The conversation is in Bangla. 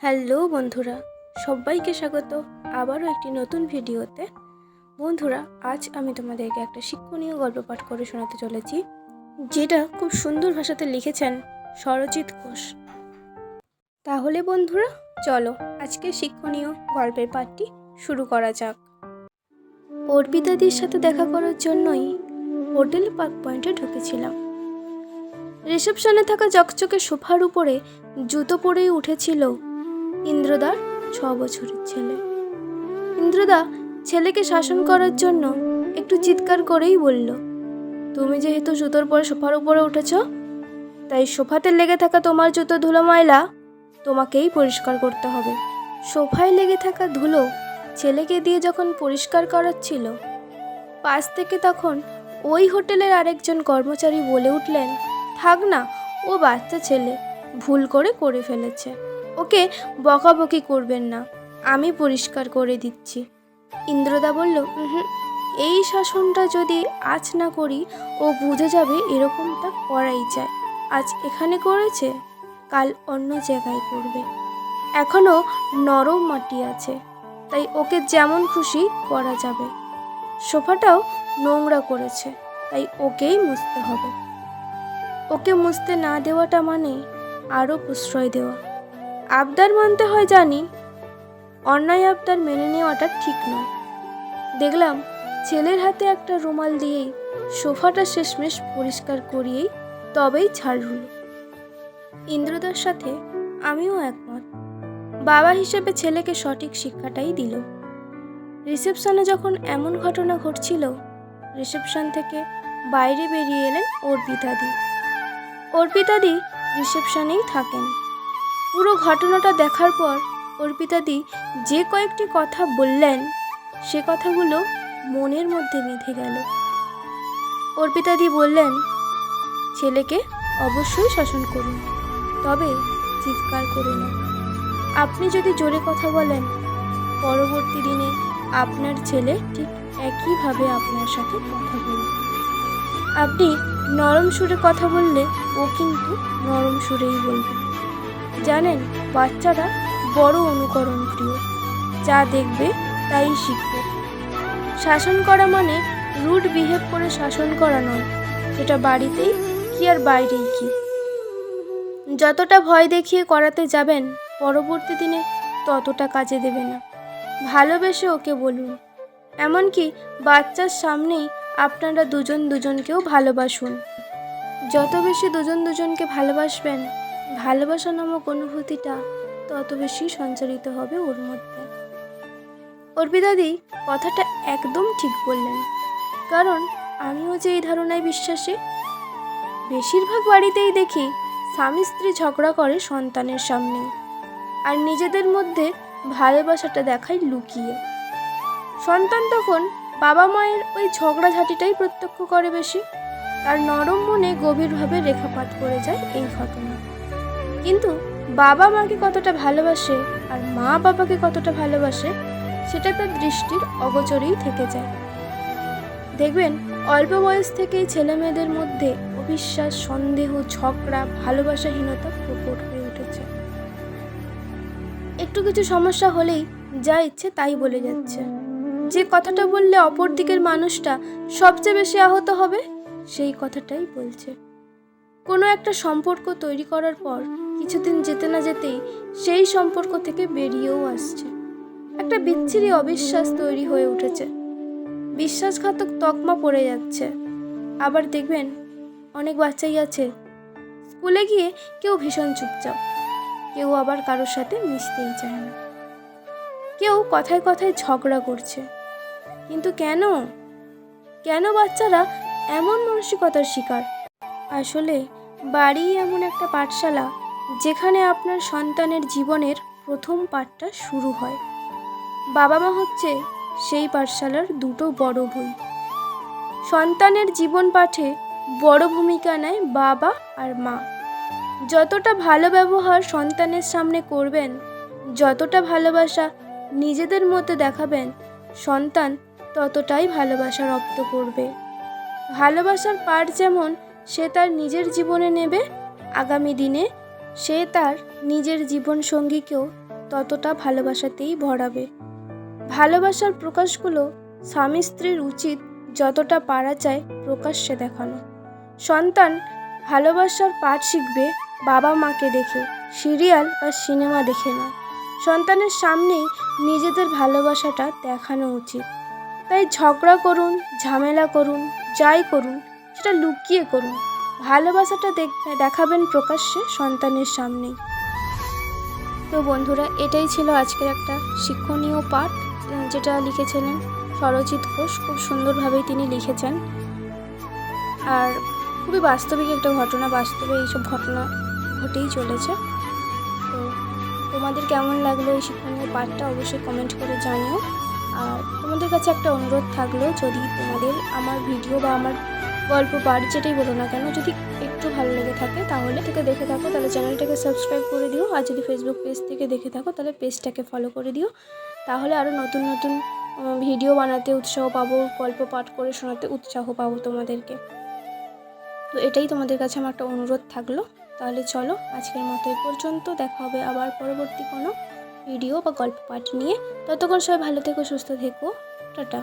হ্যালো বন্ধুরা, সবাইকে স্বাগত আবারও একটি নতুন ভিডিওতে। বন্ধুরা, আজ আমি তোমাদেরকে একটা শিক্ষণীয় গল্প পাঠ করে শোনাতে চলেছি, যেটা খুব সুন্দর ভাষাতে লিখেছেন স্বরজিৎ ঘোষ। তাহলে বন্ধুরা, চলো আজকে শিক্ষণীয় গল্পের পাঠটি শুরু করা যাক। অর্পিতাদির সাথে দেখা করার জন্যই হোটেল পার্ক পয়েন্টে ঢুকেছিলাম। রিসেপশনে থাকা চকচকে সোফার উপরে জুতো পরেই উঠেছিল ইন্দ্রদার 6 বছরের ছেলে। ইন্দ্রদা ছেলেকে শাসন করার জন্য একটু চিৎকার করেই বলল, তুমি যেহেতু জুতোর পরে সোফার উপরে উঠেছ, তাই সোফাতে লেগে থাকা তোমার জুতো ধুলো ময়লা তোমাকেই পরিষ্কার করতে হবে। সোফায় লেগে থাকা ধুলো ছেলেকে দিয়ে যখন পরিষ্কার করাচ্ছিল, পাশ থেকে তখন ওই হোটেলের আরেকজন কর্মচারী বলে উঠলেন, থাক না, ও বাচ্চা ছেলে, ভুল করে ফেলেছে, ওকে বকাবকি করবেন না, আমি পরিষ্কার করে দিচ্ছি। ইন্দ্রদা বলল, এই শাসনটা যদি আজ না করি ও বুঝে যাবে এরকমটা করাই যায়। আজ এখানে করেছে, কাল অন্য জায়গায় করবে। এখনো নরম মাটি আছে, তাই ওকে যেমন খুশি করা যাবে। সোফাটাও নোংরা করেছে, তাই ওকেই মুছতে হবে। ওকে মুছতে না দেওয়াটা মানে আরও প্রশ্রয় দেওয়া। আবদার মানতে হয় জানি, অন্যায় আবদার মেনে নেওয়াটা ঠিক নয়। দেখলাম ছেলের হাতে একটা রুমাল দিয়েই সোফাটা শেষমেশ পরিষ্কার করিয়েই তবেই ছাড়ল। ইন্দ্রদার সাথে আমিও একমত। বাবা হিসেবে ছেলেকে সঠিক শিক্ষাটাই দিল। রিসেপশনে যখন এমন ঘটনা ঘটছিল, রিসেপশন থেকে বাইরে বেরিয়ে এলেন অর্পিতাদি। অর্পিতাদি রিসেপশনেই থাকেন। পুরো ঘটনাটা দেখার পর অর্পিতাদি যে কয়েকটি কথা বললেন, সে কথাগুলো মনের মধ্যে বেঁধে গেল। অর্পিতাদি বললেন, ছেলেকে অবশ্যই শাসন করুন, তবে চিৎকার করে না। আপনি যদি জোরে কথা বলেন, পরবর্তী দিনে আপনার ছেলে ঠিক একইভাবে আপনার সাথে কথা বলবে। আপনি নরম সুরে কথা বললে ও কিন্তু নরম সুরেই বলবে। জানেন, বাচ্চারা বড় অনুকরণ প্রিয়, যা দেখবে তাই শিখবে। শাসন করা মানে রুড বিহেভ করে শাসন করা নয়, সেটা বাড়িতেই কি আর বাইরেই কি। যতটা ভয় দেখিয়ে করাতে যাবেন, পরবর্তী দিনে ততটা কাজে দেবে না। ভালোবেসে ওকে বলুন, এমনকি বাচ্চার সামনেই আপনারা দুজন দুজনকেও ভালোবাসুন। যত বেশি দুজন দুজনকে ভালোবাসবেন, ভালোবাসা নামক অনুভূতিটা তত বেশি সঞ্চারিত হবে ওর মধ্যে। অর্পিতাদি কথাটা একদম ঠিক বললেন, কারণ আমিও যে এই ধারণায় বিশ্বাসী। বেশিরভাগ বাড়িতেই দেখি স্বামী স্ত্রী ঝগড়া করে সন্তানের সামনে, আর নিজেদের মধ্যে ভালোবাসাটা দেখায় লুকিয়ে। সন্তান তখন বাবা মায়ের ওই ঝগড়াঝাটিটাই প্রত্যক্ষ করে বেশি, তার নরম মনে গভীরভাবে রেখাপাত করে যায় এই ঘটনা। কিন্তু বাবা মাকে কতটা ভালোবাসে আর মা বাবাকে কতটা ভালোবাসে, সেটা তার দৃষ্টির অগোচরেই থেকে যায়। দেখবেন অল্প বয়স থেকেই ছেলে মেয়েদের মধ্যে অবিশ্বাস, সন্দেহ, ঝগড়া, ভালোবাসাহীনতা প্রকট হয়ে উঠেছে। একটু কিছু সমস্যা হলেই যা ইচ্ছে তাই বলে যাচ্ছে। যে কথাটা বললে অপর দিকের মানুষটা সবচেয়ে বেশি আহত হবে, সেই কথাটাই বলছে। কোনো একটা সম্পর্ক তৈরি করার পর কিছুদিন যেতে না যেতেই সেই সম্পর্ক থেকে বেরিয়েও আসছে। একটা বিচ্ছিরি অবিশ্বাস তৈরি হয়ে উঠেছে, বিশ্বাসঘাতক তকমা পড়ে যাচ্ছে। আবার দেখবেন অনেক বাচ্চাই আছে, স্কুলে গিয়ে কেউ ভীষণ চুপচাপ, কেউ আবার কারোর সাথে মিশতেই চায় না, কেউ কথায় কথায় ঝগড়া করছে। কিন্তু কেন বাচ্চারা এমন মানসিকতার শিকার? আসলে বাড়ি এমন একটা পাঠশালা, যেখানে আপনার সন্তানের জীবনের প্রথম পাঠটা শুরু হয়। বাবা মা হচ্ছে সেই পাঠশালার দুটো বড় বই। সন্তানের জীবন পাঠে বড় ভূমিকা নেয় বাবা আর মা। যতটা ভালো ব্যবহার সন্তানের সামনে করবেন, যতটা ভালোবাসা নিজেদের মধ্যে দেখাবেন, সন্তান ততটাই ভালোবাসা রপ্ত করবে। ভালোবাসার পাঠ যেমন সে তার নিজের জীবনে নেবে, আগামী দিনে সে তার নিজের জীবনসঙ্গীকেও ততটা ভালোবাসাতেই ভরাবে। ভালোবাসার প্রকাশগুলো স্বামী স্ত্রীর উচিত যতটা পারা যায় প্রকাশ্যে দেখানো। সন্তান ভালোবাসার পাঠ শিখবে বাবা মাকে দেখে, সিরিয়াল বা সিনেমা দেখে নয়। সন্তানের সামনেই নিজেদের ভালোবাসাটা দেখানো উচিত। তাই ঝগড়া করুন, ঝামেলা করুন, যাই করুন সেটা লুকিয়ে করুন। ভালোবাসাটা দেখাবেন প্রকাশ্যে সন্তানের সামনেই। তো বন্ধুরা, এটাই ছিল আজকের একটা শিক্ষণীয় পাঠ, যেটা লিখেছিলেন সরজিৎ ঘোষ। খুব সুন্দরভাবেই তিনি লিখেছেন, আর খুবই বাস্তবিক একটা ঘটনা। বাস্তবে এইসব ঘটনা ঘটেই চলেছে। তো তোমাদের কেমন লাগলো এই শিক্ষণীয় পাঠটা অবশ্যই কমেন্ট করে জানিও। আর তোমাদের কাছে একটা অনুরোধ থাকলো, যদি তোমাদের আমার ভিডিও বা আমার গল্প পাঠ যেটাই বলো না কেন যদি একটু ভালো লেগে থাকে তাহলে দেখে থাকো তাহলে চ্যানেলটাকে সাবস্ক্রাইব করে দিও। আর যদি ফেসবুক পেজ থেকে দেখে থাকো তাহলে পেজটাকে ফলো করে দিও। তাহলে আরও নতুন নতুন ভিডিও বানাতে উৎসাহ পাবো, গল্প পাঠ করে শোনাতে উৎসাহ পাবো তোমাদেরকে। তো এটাই তোমাদের কাছে আমার একটা অনুরোধ থাকলো। তাহলে চলো আজকের মতো এই পর্যন্ত, দেখা হবে আবার পরবর্তী কোনো ভিডিও বা গল্প পাঠ নিয়ে। ততক্ষণ সবাই ভালো থেকো, সুস্থ থেকো, টাটা।